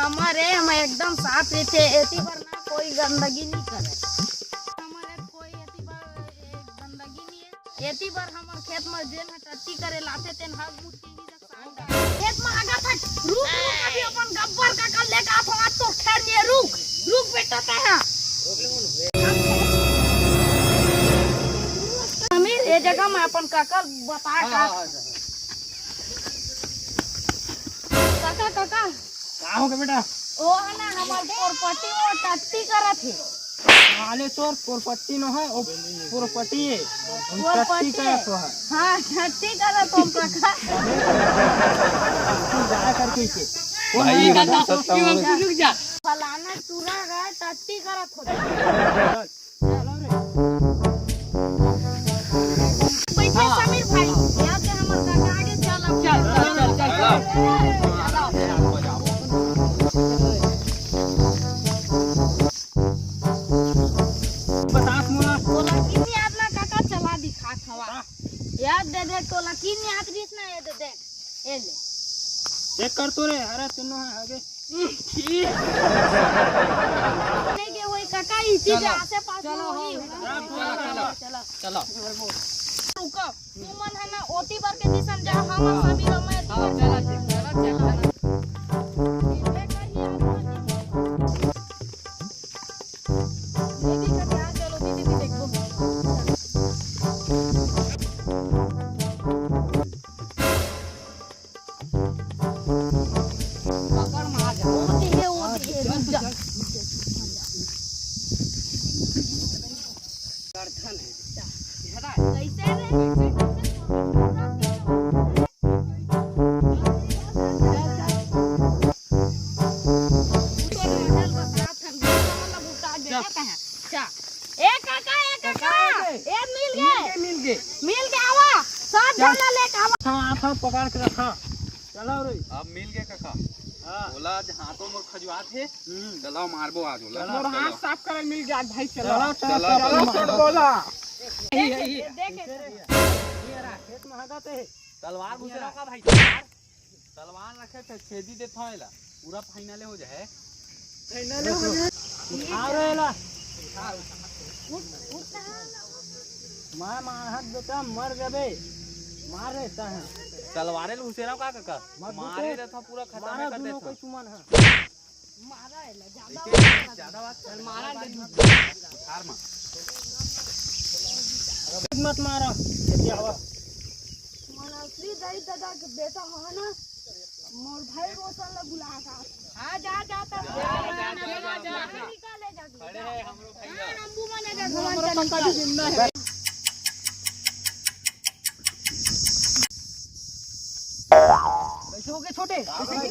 हमारे हम एकदम साफ रहते, एती बार ना कोई गंदगी नहीं करे। हमारे कोई एती बार गंदगी नहीं है। एती बार हमारे खेत में जेन टट्टी करे लाते तेन हग मुट्ठी की खेत में आगा था। रुक अभी अपन गब्बर का कल लेके आ आज तो खैर नहीं। रुक बेटा ते हैं अमीर ये जगह में अपन काका बता काका का हो गया बेटा? ओ है ना हमार पोरपट्टी वो टट्टी करत है। आले तोर पोरपट्टी न है ओ पोरपट्टी है टट्टी करत है। हां टट्टी करत हम काका जा करके के भाई काका रुक जा। फलाना चूरा गए टट्टी करत हो। बैठे समीर भाई याद है हमार काका आगे चल। याद दे दे तो लकीर नहीं हाथ बीच ना ये दे दे ये ले चेक कर तो रे। अरे तीनों है आगे नहीं के वही काका इसी के आस-पास में वही चलो चलो रुको तू मन है ना ओती बार के दिसन जा हम सभी रमे चलो मिल गया आवा सब जना लेके आवा। हां पकड़ के रखा। चलो रे अब मिल गए काका। बोला आज हाथों में खजुआ थे। चलो मारबो आज बोला। और हाथ साफ करे मिल गया भाई। चलो चलो बोला देख ये रहा खेत में हगा ते तलवार घुसरा का भाई तलवार रखे थे छेदी दे थोएला पूरा फाइनल हो जाए। उठा रेला मैं मार बेटा मर गए मार रहता है तलवारे घुसेरा का काका मारे रहता पूरा खत्म कर देता। कोई सुमन है मारा है ज्यादा बात मारा हार मा मत मारो ऐसे आवा। मन असली दाई दादा के बेटा है ना मोर भाई रोशन ले बुला का। हां जा निकाले जा खड़े हैं हमरो भैया नंबू माने जा भगवान का जिंदा है। कैसे हो गए छोटे भाई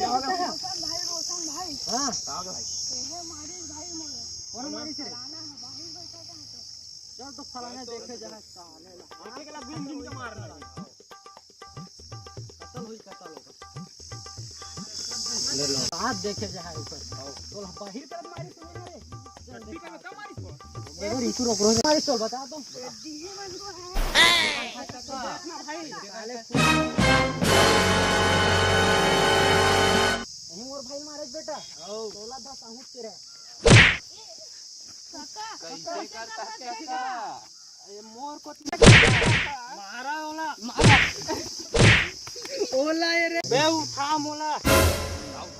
रोशन भाई हां का भाई ये मारी भाई मोरे कौन मारी से लाना है भाई बैठा का चल तो फलाने देखे जरा साले एक एकला बिन बिन के मारना कतल हुई कतल होगा ले लो हाथ देखे जहां ऊपर तो बाहर तरफ मारी से रे जल्दी का बता मारी तो मेरे ऋतु रोक रो मारी तो बता तुम दी मन को है भाई साले नहीं और भाई मारे बेटा 16-10 आहूत के रे कैसे करता है क्या ये मोर को मारा ओला ये रे बे उठा मोला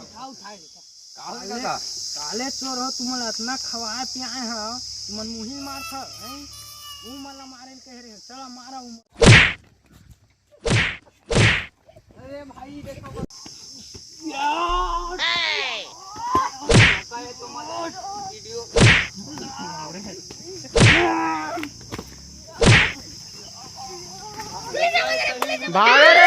उठाओ काका काले चोर हो तुम इतना खवाए पियाए हो तुम मुही मार था हैं ऊ मला मारे कह रे चला मारा अरे भाई देखो यार काहे तुम वीडियो भाग रे